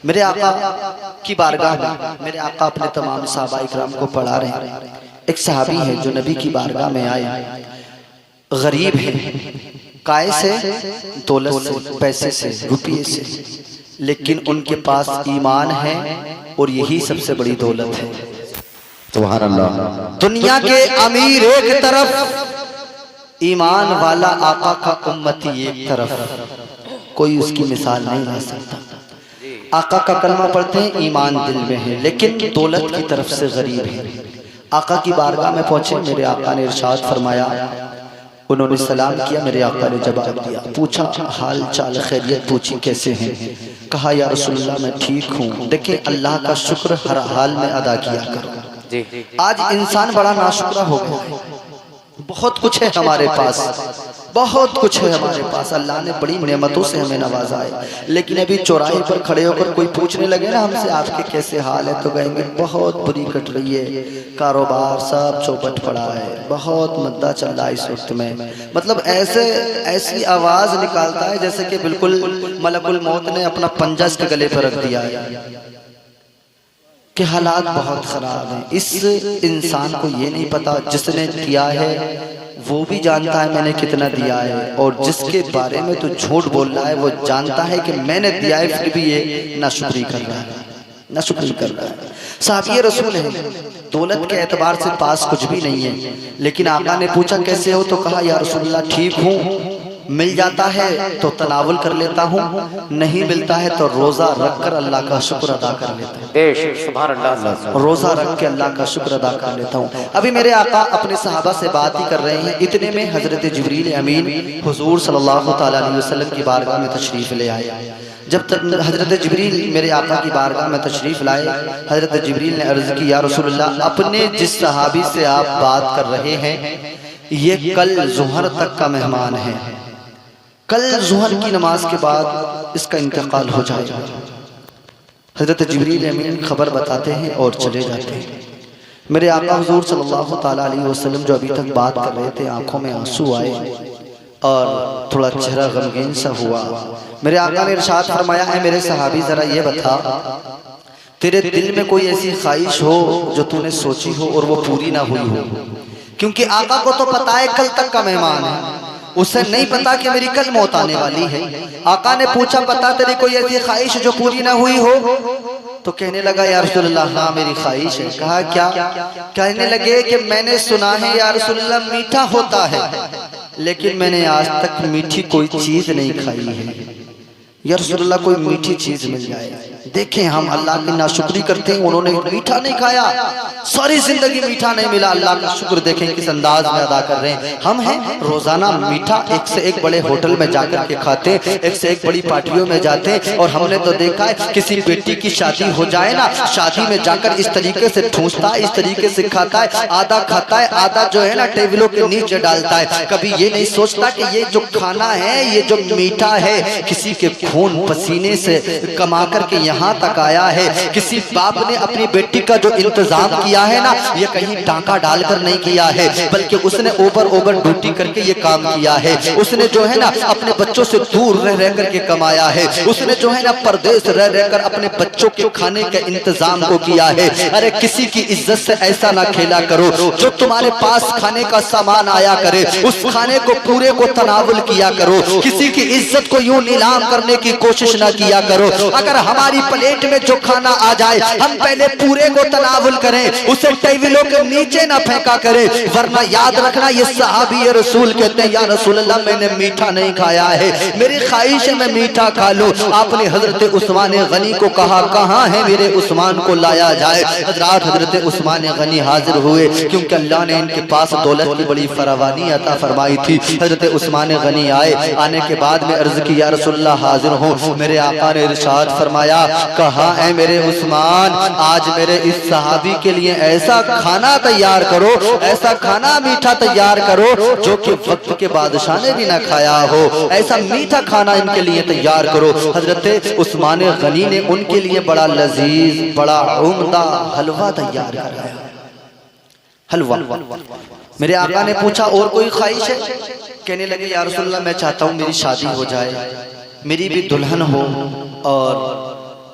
मेरे आका की बारगाह में मेरे आका अपने तमाम सहाबा इकराम को पढ़ा रहे हैं। एक सहाबी है जो नबी की बारगाह में आए, गरीब है, काय से, दौलत से, पैसे से, रुपये से, लेकिन उनके पास ईमान है और यही सबसे बड़ी दौलत है। सुभान अल्लाह। दुनिया के अमीर एक तरफ, ईमान वाला आका का उम्मती एक तरफ, कोई उसकी मिसाल नहीं ला सकता। आका का कलमा पढ़ते हैं, ईमान दिल में है, लेकिन दौलत की तरफ से गरीब है। आका की बारगाह में पहुंचे, मेरे आका ने इरशाद फरमाया, उन्होंने सलाम किया, मेरे आका ने जवाब दिया, पूछा हाल चाल खैरियत पूछी कैसे हैं, कहा या रसूलल्लाह मैं ठीक हूँ। देखें अल्लाह का शुक्र हर हाल में अदा किया करो। आज इंसान बड़ा नाशुक्रा हो गया है। बहुत कुछ है हमारे पास, बहुत कुछ है हमारे पास, अल्लाह ने बड़ी नेमतों से हमें नवाजा है, लेकिन अभी चौराहे पर खड़े होकर कोई पूछने लगे ना हमसे आपके कैसे हाल है, तो कहेंगे बहुत बुरी कट रही है, कारोबार सब चौपट पड़ा है, बहुत मद्दा चल रहा है इस वक्त में। मतलब ऐसी आवाज निकालता है जैसे कि बिल्कुल मलकुल मौत ने अपना पंजा इसके गले पर रख दिया है कि हालात बहुत खराब हैं। इस इंसान को ये नहीं पता जिसने दिया है वो भी जानता है मैंने कितना दिया है, और जिसके बारे में तो झूठ बोल रहा है वो जानता है कि मैंने दिया है, फिर भी ये नाशुक्री कर रहा है, नाशुक्री कर रहा है। साहबी रसूल है, दौलत के एतबार से पास कुछ भी नहीं है, लेकिन आका ने पूछा कैसे हो, तो कहा या रसूलल्लाह ठीक हूँ, मिल जाता है तो तनावुल कर लेता हूँ, नहीं मिलता है तो रोजा रख कर अल्लाह का शुक्र अदा कर लेता हूँ। सुभान अल्लाह। रोजा रख के अल्लाह का शुक्र अदा कर लेता हूँ। अभी मेरे आका अपने सहाबा से बात ही कर रहे हैं, इतने में हजरत जिब्रील अमीन हुजूर सल्लल्लाहु ताला अलैहि वसल्लम की बारगाह में तशरीफ ले आए। जब तक हजरत जिब्रील मेरे आका की बारगाह में तशरीफ लाए, हजरत जिब्रील ने अर्ज की या रसूलल्लाह अपने जिस सहाबी से आप बात कर रहे हैं ये कल ज़ुहर तक का मेहमान है, कल ज़ुहर की नमाज के बाद इसका इंतकाल हो जाएगा। हजरत जिब्रील अमीन खबर बताते हैं और चले जाते हैं। मेरे आका हुजूर सल्लल्लाहु ताला अलैहि वसल्लम जो अभी तक बात कर रहे थे, आंखों में आंसू आए और थोड़ा चेहरा गमगीन सा हुआ। मेरे आका ने इरशाद फरमाया है मेरे सहाबी जरा ये बता, तेरे दिल में कोई ऐसी ख्वाहिश हो जो तूने सोची हो और वो पूरी ना हुई हो, क्योंकि आका को तो पता है कल तक का मेहमान है, उसे नहीं पता कि मेरी कल मौत आने वाली है। आका ने पूछा पता तेरी कोई ऐसी ख्वाहिश जो पूरी ना हुई हो, तो कहने लगा या रसूलल्लाह हाँ मेरी ख्वाहिश है। कहा क्या? कहने लगे कि मैंने सुना है या रसूलल्लाह मीठा होता है, लेकिन मैंने आज तक मीठी कोई चीज नहीं खाई है, या रसूलल्लाह कोई मीठी चीज मिल जाए। देखें हम अल्लाह की नाशुक्री करते हैं, उन्होंने मीठा नहीं खाया, सारी जिंदगी मीठा नहीं मिला, अल्लाह का शुक्र देखें किस अंदाज में अदा कर रहे हैं। हम हैं रोजाना मीठा एक से एक बड़े होटल में जाकर के खाते, एक से एक बड़ी पार्टियों में जाते, और हमने तो देखा है किसी बेटी की शादी हो जाए ना, शादी में जाकर इस तरीके से ठूंसता है, इस तरीके से खाता है, आधा खाता है, आधा जो है ना टेबलों के नीचे डालता है। कभी ये नहीं सोचता कि ये जो खाना है, ये जो मीठा है, किसी के खून पसीने से कमा करके यहाँ तक आया है। किसी बाप ने अपनी बेटी का जो इंतजाम किया है ना, ये कहीं टांका डालकर नहीं किया है, बल्कि उसने ओवर ड्यूटी करके ये काम किया है। उसने जो है ना अपने बच्चों से दूर रह रह करके कमाया है, उसने जो है ना परदेश रह रहकर अपने बच्चों के खाने के इंतजाम को किया है। अरे किसी की इज्जत से ऐसा ना खेला करो, जो तुम्हारे पास खाने का सामान आया करे उस खाने को पूरे को तनावुल किया करो, किसी की इज्जत को यूं नीलाम करने की कोशिश ना किया करो। अगर हमारी प्लेट में जो खाना आ जाए हम पहले पूरे को तनावुल करें, उसे टेबलों के नीचे ना फेंका करें, वरना याद रखना ये सहाबी रसूल कहते हैं या रसूलल्लाह मैंने मीठा नहीं खाया है, मेरी ख्वाहिश है मैं मीठा खा लूं। आपने हजरत उस्मान गनी को कहा कहाँ है मेरे उस्मान को लाया जाए। हजरत उस्मान गनी हाजिर हुए, क्योंकि अल्लाह ने इनके पास दौलत की बड़ी फरावानी अता फरमाई थी। हजरत उस्मान गनी आए, आने के बाद में अर्ज की या रसूलल्लाह हाजिर हूँ। मेरे आका ने इरशाद फरमाया कहाँ है मेरे उस्मान, आज मेरे इस सहाबी के लिए ऐसा खाना तैयार करो, ऐसा खाना मीठा तैयार करो जो कि वक्त के बादशाह ने भी ना खाया हो, ऐसा मीठा खाना इनके लिए तैयार करो। हजरत उस्मान गनी ने उनके लिए बड़ा लजीज बड़ा उम्दा हलवा तैयार कराया। हलवा। मेरे आका ने पूछा और कोई ख्वाहिश है? कहने लगे या रसूलल्लाह मैं चाहता हूँ मेरी शादी हो जाए, मेरी भी दुल्हन हो और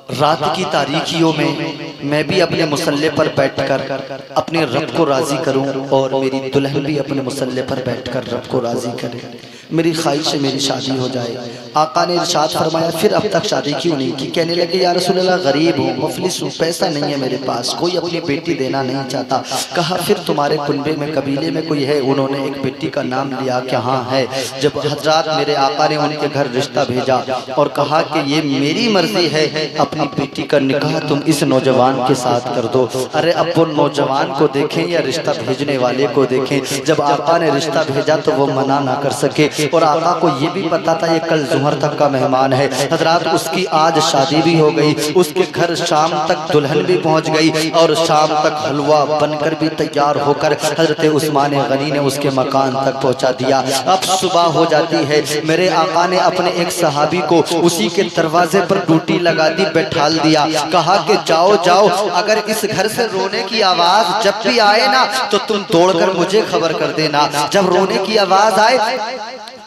रात की तारीकियों में मैं भी अपने मुसल्ले पर बैठकर अपने रब को राजी करूं और मेरी दुल्हन भी अपने मुसल्ले पर बैठकर रब को राजी करे। मेरी ख्वाहिश से मेरी शादी हो जाए। आका ने इरशाद फरमाया फिर अब तक शादी क्यों नहीं की? कहने लगे या रसूल अल्लाह, गरीब हूँ, मुफलिस हूँ, पैसा नहीं है मेरे पास, कोई अपनी बेटी देना नहीं चाहता। कहा फिर तुम्हारे कुनबे में कबीले में कोई है? उन्होंने एक बेटी का नाम लिया कि हाँ है। जब हजरात मेरे आका ने उनके घर रिश्ता भेजा और कहा कि ये मेरी मर्जी है, अपनी बेटी का निकाह तुम इस नौजवान के साथ कर दो। अरे अब वो नौजवान को देखें या रिश्ता भेजने वाले को देखें। जब आका ने रिश्ता भेजा तो वो मना ना कर सके और आका को ये भी पता था ये कल जुहर तक का मेहमान है। हजरात उसकी आज शादी भी हो गई, उसके घर शाम तक दुल्हन भी पहुंच गई और शाम तक हलवा बनकर भी तैयार होकर हजरत उस्मान गनी ने उसके मकान तक पहुंचा दिया। अब सुबह हो जाती है, मेरे आका ने अपने एक सहाबी को उसी के दरवाजे पर ड्यूटी लगा दी, बैठाल दिया। कहा कि जाओ जाओ, अगर इस घर से रोने की आवाज जब भी आए ना तो तुम दौड़कर मुझे खबर कर देना। जब रोने की आवाज आए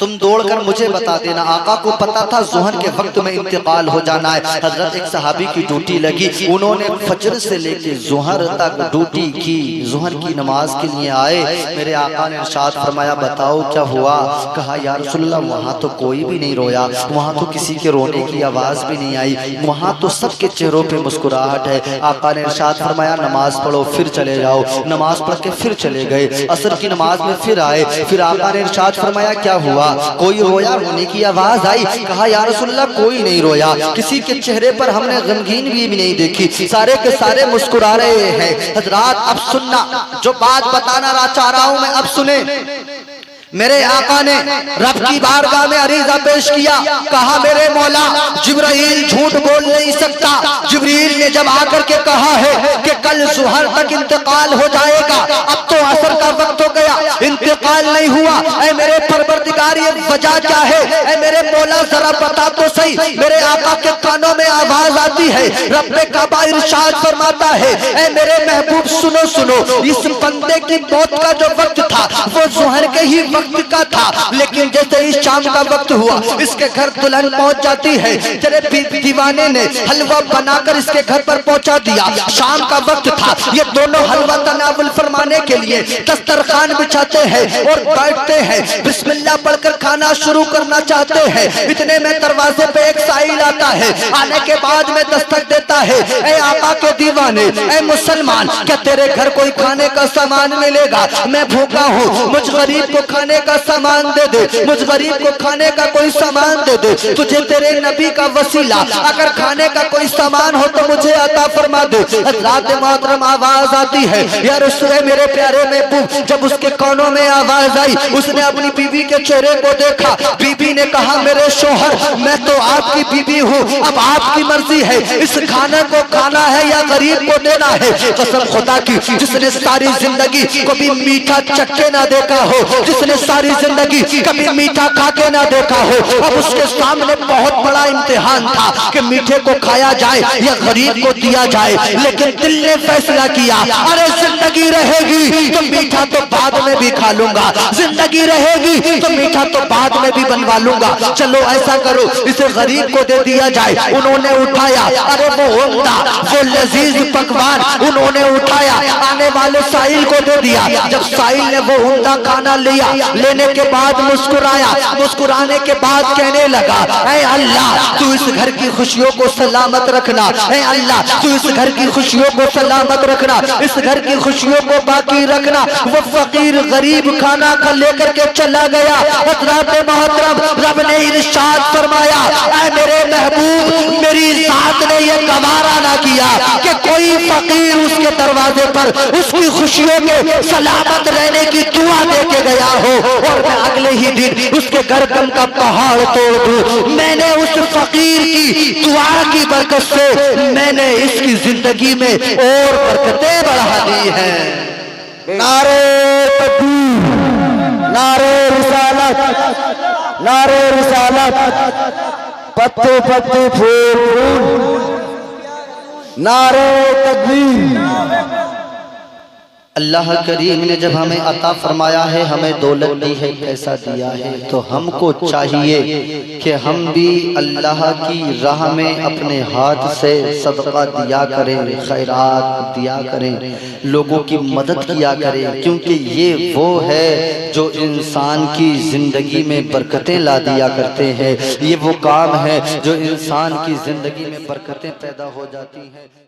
तुम दौड़कर मुझे बता देना। आका को पता था ज़ुहर के वक्त में इंतकाल हो जाना है। हजरत एक सहाबी की ड्यूटी लगी, उन्होंने फजर से लेके ज़ुहर तक ड्यूटी की, ज़ुहर की नमाज के लिए आए। मेरे आका ने इरशाद फरमाया बताओ क्या हुआ? कहा या रसूलल्लाह वहाँ तो कोई भी नहीं रोया, वहाँ तो किसी के रोने की आवाज़ भी नहीं आई, वहाँ तो सबके चेहरों पर मुस्कुराहट है। आका ने इरशाद फरमाया नमाज पढ़ो, फिर चले जाओ। नमाज पढ़ के फिर चले गए। असर की नमाज में फिर आए, फिर आका ने इरशाद फरमाया क्या हुआ? कोई रोया? रोने की आवाज आई। कहा या रसूलल्लाह कोई नहीं रोया, किसी के चेहरे पर हमने गमगीन भी नहीं देखी, सारे के सारे मुस्कुरा रहे हैं। हजरात अब सुनना, जो बात बताना चाह रहा हूं मैं अब सुने। मेरे आका ने रब की बारगाह में अरीजा पेश किया, कहा मेरे मौला जिब्राइल झूठ बोल नहीं सकता। जिब्रील ने जब आकर के कहा है कि कल ज़ुहर तक इंतकाल हो जाएगा, अब तो असर का वक्त हो गया, इंतकाल नहीं हुआ, ऐ मेरे परवरदिगार ये वजह क्या है? ऐ मेरे मौला जरा बता तो सही। मेरे आका के कानों में आवाज आती है, रब्बे काबा इरशाद फरमाता है ऐ मेरे महबूब सुनो सुनो, इस बंदे की मौत का जो वक्त था वो ज़ुहर के ही वक्त का था, लेकिन जैसे ही शाम का वक्त हुआ इसके घर दुल्हन पहुंच जाती है। तेरे दीवाने ने हलवा बनाकर इसके घर पर पहुंचा दिया। शाम का वक्त था, ये दोनों हलवा तनावुल फरमाने के लिए दस्तरखान बिछाते हैं और बैठते हैं, बिस्मिल्लाह पढ़कर खाना शुरू करना चाहते हैं। इतने में दरवाजे पे एक साइल आता है, आने के बाद में दस्तक देता है, ऐ आका के दीवाने, ऐ मुसलमान, क्या तेरे घर कोई खाने का सामान मिलेगा? मैं भूखा हूँ, मुझ गरीब को खाने का सामान दे दे, मुझ गरीब को खाने का कोई सामान दे दे। तुझे तेरे नबी का वसीला अगर खाने का कोई सामान हो तो मुझे अता फरमा दे। हज़रात मोहतरम आवाज आती है या रसूल मेरे प्यारे महबूब। जब उसके कानों में आवाज आई उसने अपनी बीवी के चेहरे को देखा। बीबी ने कहा मेरे शोहर मैं तो आपकी बीबी हूँ, अब आपकी मर्जी है, इस खाने को खाना है या गरीब को देना है। कसम खुदा की जिसने सारी जिंदगी कभी मीठा चक्के ना देखा हो, जिसने सारी जिंदगी कभी मीठा खा के ना देखा हो, अब उसके सामने बहुत बड़ा इम्तिहान था कि मीठे को खाया जाए या गरीब को दिया जाए। लेकिन दिल ने फैसला किया अरे जिंदगी रहेगी तो मीठा तो बाद में भी खा लूंगा, जिंदगी रहेगी तो मीठा तो बाद में भी बनवा लूंगा। चलो ऐसा करो इसे गरीब को दे दिया जाए। उन्होंने उठाया, अरे वो उम्दा वो लजीज पकवान उन्होंने उठाया, आने वाले साहिल को दे दिया। जब साहिल ने वो उम्दा खाना लिया, लेने के बाद मुस्कुराया, मुस्कुराने के बाद कहने लगा ऐ अल्लाह तू इस घर की खुशियों को सलामत रखना, ऐ अल्लाह तू इस घर की खुशियों को सलामत रखना, इस घर की खुशियों को बाकी रखना। वो फकीर गरीब खाना खा लेकर के चला गया। हज़रात मोहतरम रब ने इरशाद फरमाया ऐ मेरे महबूब मेरी जात ने ये गवारा ना किया कि कोई फकीर उसके दरवाजे पर उसकी खुशियों के सलामत रहने की दुआ दे के गया हो और मैं अगले ही दिन उसके गर्दन का पहाड़ तोड़ दूं। मैंने उस फकीर की दुआ की बरकत से मैंने इसकी जिंदगी में और बरकतें बढ़ा दी हैं। नारे तकबीर, नारे रिसालत, नारे रिसालत, पत्ते पत्ते फूल फूल, नारे तकबीर। अल्लाह करीम ने जब हमें अता फरमाया है, हमें दौलत दी है, पैसा दिया है, तो हमको चाहिए कि हम भी अल्लाह की राह में अपने हाथ से सदका दिया करें, खैरात दिया करें, लोगों की मदद किया करें, क्योंकि ये वो है जो इंसान की ज़िंदगी में बरकतें ला दिया करते हैं। ये वो काम है जो इंसान की ज़िंदगी में बरकतें पैदा हो जाती हैं।